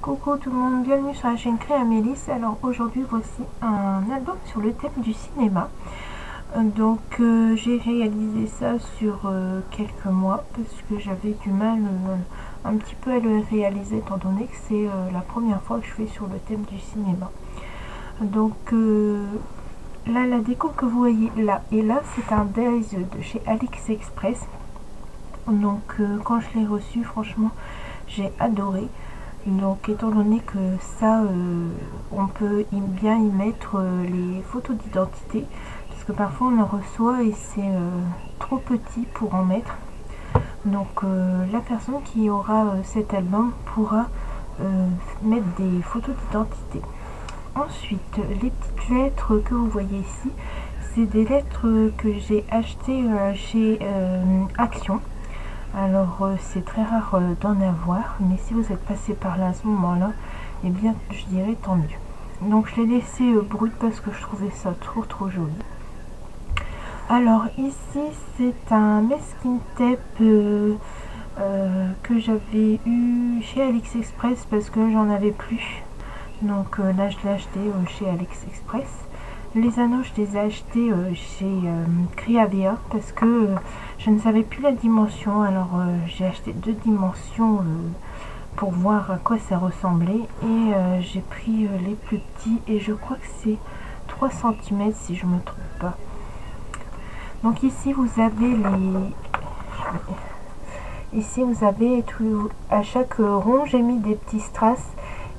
Coucou tout le monde, bienvenue sur la chaîne Créamélis. Alors aujourd'hui voici un album sur le thème du cinéma. Donc j'ai réalisé ça sur quelques mois parce que j'avais du mal un petit peu à le réaliser étant donné que c'est la première fois que je fais sur le thème du cinéma. Donc là la déco que vous voyez là et là c'est un Days de chez AliExpress. Donc quand je l'ai reçu franchement j'ai adoré. Donc étant donné que ça on peut bien y mettre les photos d'identité parce que parfois on en reçoit et c'est trop petit pour en mettre. Donc la personne qui aura cet album pourra mettre des photos d'identité. Ensuite les petites lettres que vous voyez ici, c'est des lettres que j'ai achetées chez Action. Alors c'est très rare d'en avoir, mais si vous êtes passé par là à ce moment-là, eh bien je dirais tant mieux. Donc je l'ai laissé brut parce que je trouvais ça trop joli. Alors ici c'est un masking tape que j'avais eu chez AliExpress parce que j'en avais plus. Donc là je l'ai acheté chez AliExpress. Les anneaux je les ai achetés chez Creavea parce que je ne savais plus la dimension, alors j'ai acheté 2 dimensions pour voir à quoi ça ressemblait et j'ai pris les plus petits et je crois que c'est 3 cm si je me trompe pas. Donc ici vous avez à chaque rond j'ai mis des petits strass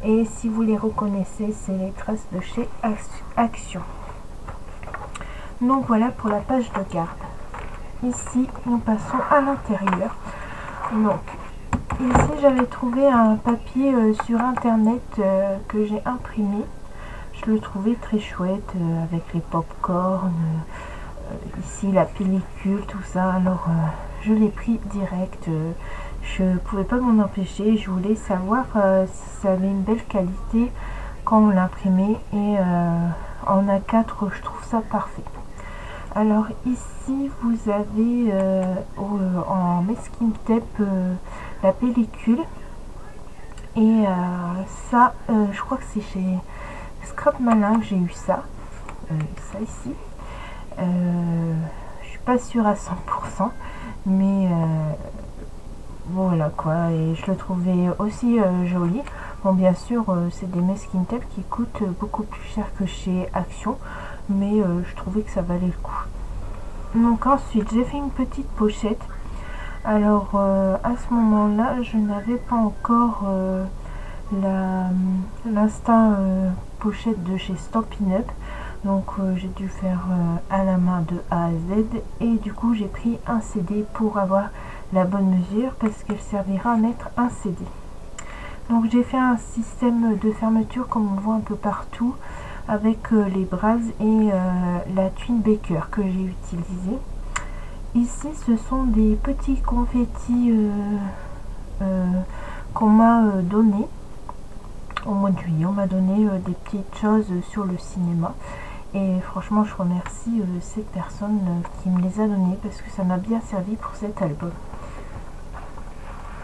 et si vous les reconnaissez c'est les traces de chez Action. Donc voilà pour la page de garde. Ici nous passons à l'intérieur. Donc ici j'avais trouvé un papier sur internet que j'ai imprimé. Je le trouvais très chouette avec les pop-corn, ici la pellicule, tout ça. Alors je l'ai pris direct. Je pouvais pas m'en empêcher. Je voulais savoir si ça avait une belle qualité quand on l'imprimait et en A4 je trouve ça parfait. Alors ici vous avez en masking tape la pellicule et ça je crois que c'est chez Scrap Malin que j'ai eu ça, ça ici. Je suis pas sûre à 100% mais voilà quoi, et je le trouvais aussi joli. Bon bien sûr c'est des masking tape qui coûtent beaucoup plus cher que chez Action, mais je trouvais que ça valait le coup. Donc ensuite j'ai fait une petite pochette. Alors à ce moment là je n'avais pas encore l'instinct pochette de chez Stampin' Up, donc j'ai dû faire à la main de A à Z et du coup j'ai pris un CD pour avoir la bonne mesure parce qu'elle servira à mettre un CD. Donc j'ai fait un système de fermeture comme on voit un peu partout avec les Braz et la Twin Baker que j'ai utilisé. Ici ce sont des petits confettis qu'on m'a donné au mois de juillet. On m'a donné des petites choses sur le cinéma et franchement je remercie cette personne qui me les a données parce que ça m'a bien servi pour cet album.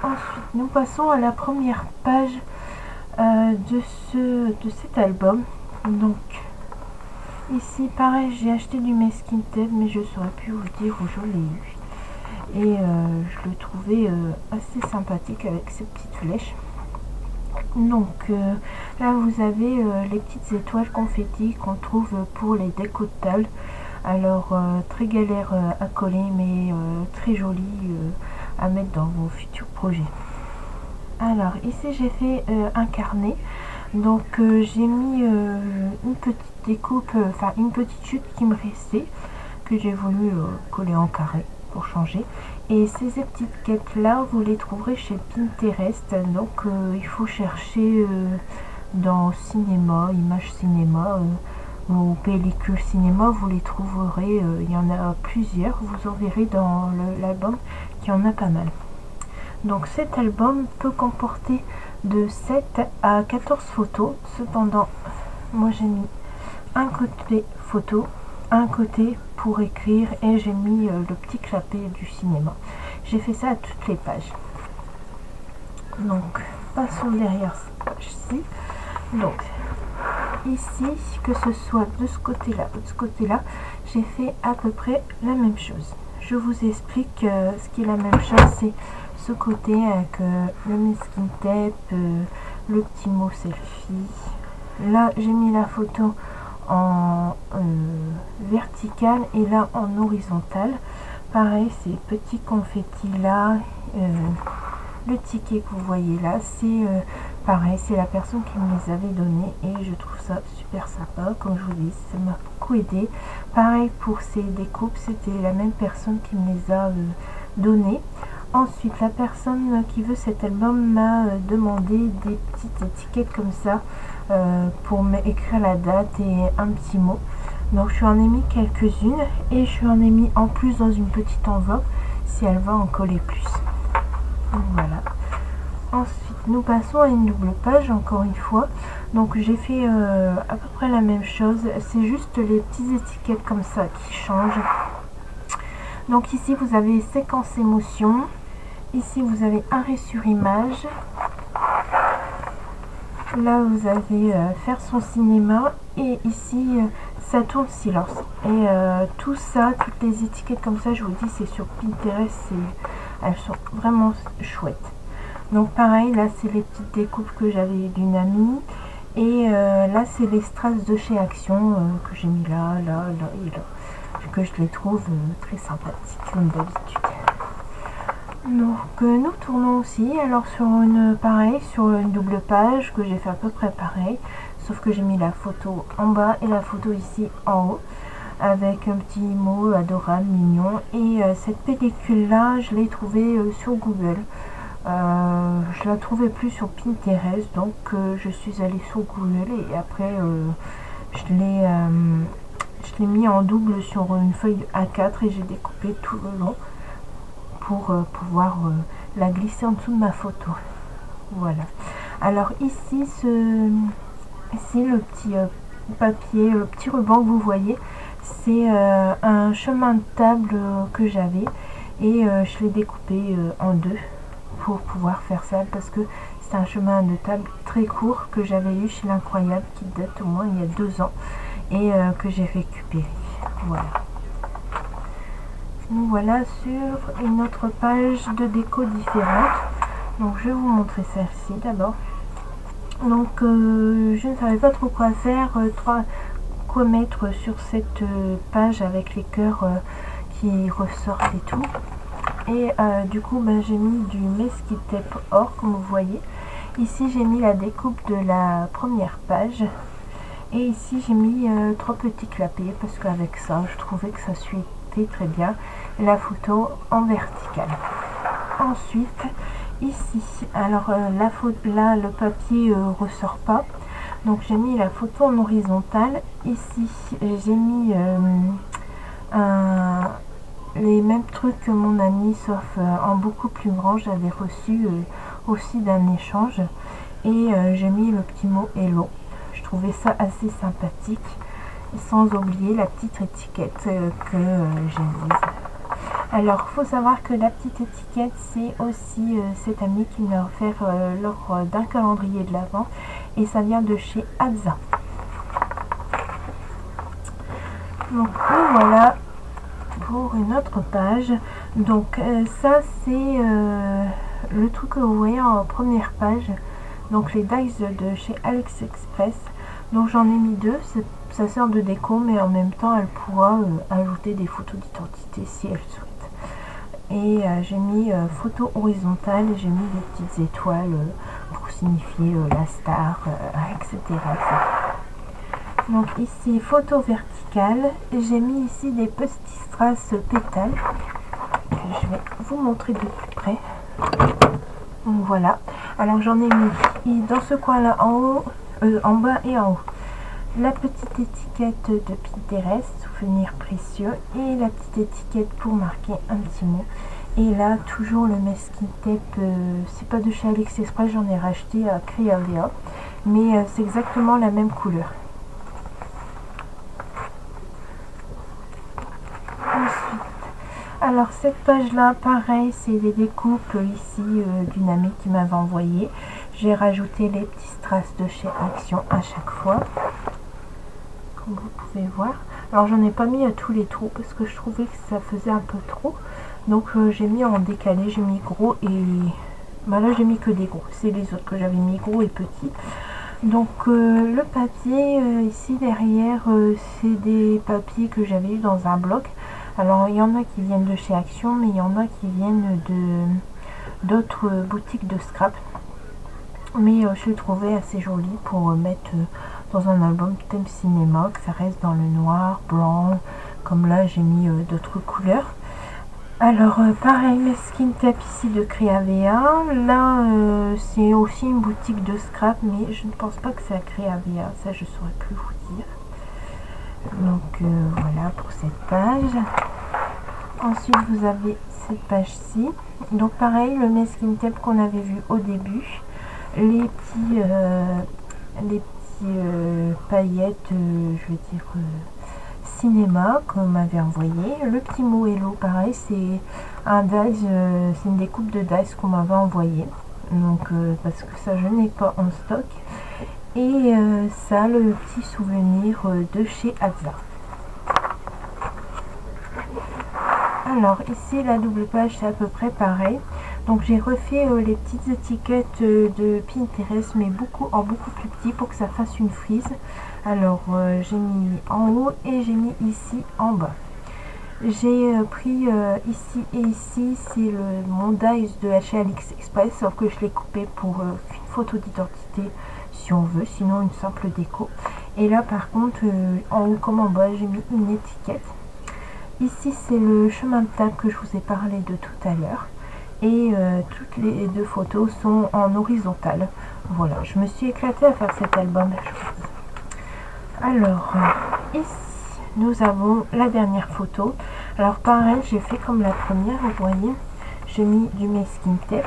Ensuite nous passons à la première page de cet album. Donc ici pareil j'ai acheté du masking tape mais je saurais plus vous dire où je l'ai eu et je le trouvais assez sympathique avec ces petites flèches. Donc là vous avez les petites étoiles confetti qu'on trouve pour les décos de table. Alors très galère à coller mais très joli à mettre dans vos futurs projets. Alors ici j'ai fait un carnet. Donc j'ai mis une petite découpe, enfin une petite chute qui me restait, que j'ai voulu coller en carré pour changer. Et ces petites quêtes là vous les trouverez chez Pinterest. Donc il faut chercher dans cinéma, image cinéma ou pellicule cinéma, vous les trouverez. Il y en a plusieurs, vous en verrez dans l'album qu'il y en a pas mal. Donc cet album peut comporter de 7 à 14 photos. Cependant, moi j'ai mis un côté photo, un côté pour écrire et j'ai mis le petit clapet du cinéma. J'ai fait ça à toutes les pages. Donc passons derrière cette page-ci. Donc ici, que ce soit de ce côté-là ou de ce côté-là, j'ai fait à peu près la même chose. Je vous explique ce qui est la même chose, c'est ce côté avec le masking tape, le petit mot selfie. Là, j'ai mis la photo en verticale et là en horizontale. Pareil, ces petits confettis là, le ticket que vous voyez là, c'est pareil, c'est la personne qui me les avait donnés et je trouve ça super sympa. Comme je vous dis, ça m'a beaucoup aidé. Pareil pour ces découpes, c'était la même personne qui me les a donnés. Ensuite, la personne qui veut cet album m'a demandé des petites étiquettes comme ça pour écrire la date et un petit mot. Donc je en ai mis quelques-unes et je en ai mis en plus dans une petite enveloppe si elle va en coller plus. Donc voilà. Ensuite nous passons à une double page encore une fois. Donc j'ai fait à peu près la même chose. C'est juste les petites étiquettes comme ça qui changent. Donc ici vous avez séquence émotion. Ici vous avez arrêt sur image. Là vous avez faire son cinéma et ici ça tourne silence. Et tout ça, toutes les étiquettes comme ça, je vous dis, c'est sur Pinterest, elles sont vraiment chouettes. Donc pareil, là c'est les petites découpes que j'avais d'une amie et là c'est les strass de chez Action que j'ai mis là et là, que je les trouve très sympathiques comme d'habitude. Donc nous tournons aussi alors sur une double page que j'ai fait à peu près pareil, sauf que j'ai mis la photo en bas et la photo ici en haut avec un petit mot adorable, mignon. Et cette pellicule là je l'ai trouvée sur Google, je la trouvais plus sur Pinterest, donc je suis allée sur Google et après je l'ai mis en double sur une feuille A4 et j'ai découpé tout le long pour pouvoir la glisser en dessous de ma photo. Voilà. Alors ici, le petit papier, le petit ruban que vous voyez, c'est un chemin de table que j'avais et je l'ai découpé en deux pour pouvoir faire ça parce que c'est un chemin de table très court que j'avais eu chez l'Incroyable qui date au moins il y a 2 ans et que j'ai récupéré. Voilà. Nous voilà sur une autre page de déco différente. Donc je vais vous montrer celle-ci d'abord. Donc je ne savais pas trop quoi faire, quoi mettre sur cette page avec les cœurs qui ressortent et tout. Et du coup j'ai mis du masking tape or comme vous voyez. Ici j'ai mis la découpe de la première page. Et ici j'ai mis 3 petits clapiers parce qu'avec ça je trouvais que ça suivait très bien la photo en verticale. Ensuite ici, alors là le papier ressort pas, donc j'ai mis la photo en horizontale. Ici j'ai mis les mêmes trucs que mon ami sauf en beaucoup plus grand, j'avais reçu aussi d'un échange et j'ai mis le petit mot hello. Je trouvais ça assez sympathique, sans oublier la petite étiquette que j'ai mise. Alors faut savoir que la petite étiquette c'est aussi cet ami qui m'a offert lors d'un calendrier de l'Avent et ça vient de chez Adza. Donc voilà pour une autre page. Donc ça c'est le truc que vous voyez en première page, donc les dies de chez AliExpress. Donc j'en ai mis 2, ça sert de déco mais en même temps elle pourra ajouter des photos d'identité si elle souhaite. Et j'ai mis photo horizontale et j'ai mis des petites étoiles pour signifier la star, etc., etc. Donc ici photo verticale, j'ai mis ici des petits strass pétales que je vais vous montrer de plus près. Donc voilà, alors j'en ai mis dans ce coin là en haut, en bas et en haut, la petite étiquette de Pinterest, souvenir précieux, et la petite étiquette pour marquer un petit mot. Et là toujours le masking tape, c'est pas de chez AliExpress, j'en ai racheté à Creavea, mais c'est exactement la même couleur. Ensuite, alors cette page là pareil, c'est des découpes ici d'une amie qui m'avait envoyé. J'ai rajouté les petits strass de chez Action à chaque fois, comme vous pouvez voir. Alors j'en ai pas mis à tous les trous parce que je trouvais que ça faisait un peu trop. Donc j'ai mis en décalé, j'ai mis gros et... Bah là j'ai mis que des gros, c'est les autres que j'avais mis gros et petits. Donc le papier ici derrière, c'est des papiers que j'avais eu dans un bloc. Alors il y en a qui viennent de chez Action, mais il y en a qui viennent d'autres boutiques de scrap. Mais je les trouvais assez jolis pour mettre dans un album thème cinéma, que ça reste dans le noir, blanc, comme là j'ai mis d'autres couleurs. Alors pareil, mes skin tape ici de Creavea, là c'est aussi une boutique de scrap, mais je ne pense pas que c'est à Creavea, ça je saurais plus vous dire. Donc voilà pour cette page. Ensuite vous avez cette page-ci, donc pareil le mes skin tape qu'on avait vu au début, les petits paillettes, je veux dire cinéma qu'on m'avait envoyé. Le petit mot hello pareil, c'est un dice, c'est une découpe de dice qu'on m'avait envoyé, donc parce que ça je n'ai pas en stock. Et ça, le petit souvenir de chez Asda. Alors ici la double page c'est à peu près pareil. Donc j'ai refait les petites étiquettes de Pinterest, mais en beaucoup plus petit pour que ça fasse une frise. Alors j'ai mis en haut et j'ai mis ici en bas. J'ai pris ici et ici, c'est mon dice de chez AliExpress, sauf que je l'ai coupé pour une photo d'identité si on veut, sinon une simple déco. Et là par contre, en haut comme en bas, j'ai mis une étiquette. Ici c'est le chemin de table que je vous ai parlé de tout à l'heure. Et toutes les deux photos sont en horizontal. Voilà, je me suis éclatée à faire cet album. Alors, ici, nous avons la dernière photo. Alors pareil, j'ai fait comme la première, vous voyez. J'ai mis du masking tape.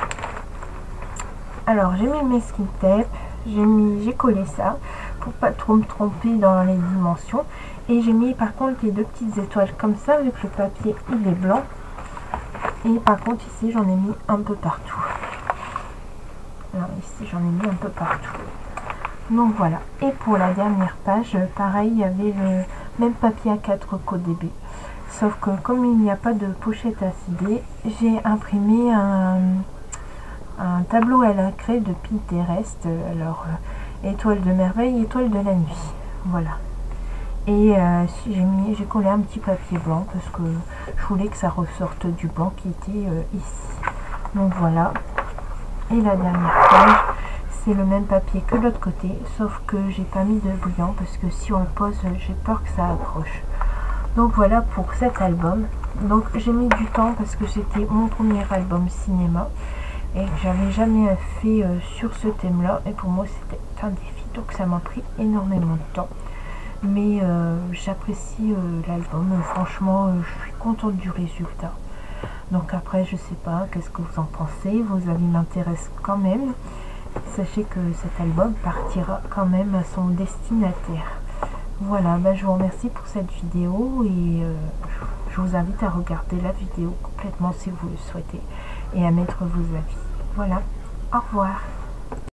Alors, j'ai mis le masking tape. J'ai collé ça pour pas trop me tromper dans les dimensions. Et j'ai mis par contre les deux petites étoiles comme ça, vu que le papier il est blanc. Et par contre ici j'en ai mis un peu partout. Alors ici j'en ai mis un peu partout. Donc voilà. Et pour la dernière page, pareil, il y avait le même papier A4 qu'au début. Sauf que comme il n'y a pas de pochette à cider, j'ai imprimé un tableau à la craie de Pinterest. Alors étoile de merveille, étoile de la nuit. Voilà. Et j'ai collé un petit papier blanc parce que je voulais que ça ressorte du blanc qui était ici. Donc voilà. Et la dernière page, c'est le même papier que l'autre côté, sauf que j'ai pas mis de brillant parce que si on le pose, j'ai peur que ça accroche. Donc voilà pour cet album. Donc j'ai mis du temps parce que c'était mon premier album cinéma et que j'avais jamais fait sur ce thème-là. Et pour moi c'était un défi, donc ça m'a pris énormément de temps. Mais j'apprécie l'album, franchement je suis contente du résultat. Donc après je sais pas, qu'est-ce que vous en pensez, vos avis m'intéressent quand même. Sachez que cet album partira quand même à son destinataire. Voilà, je vous remercie pour cette vidéo et je vous invite à regarder la vidéo complètement si vous le souhaitez et à mettre vos avis. Voilà, au revoir.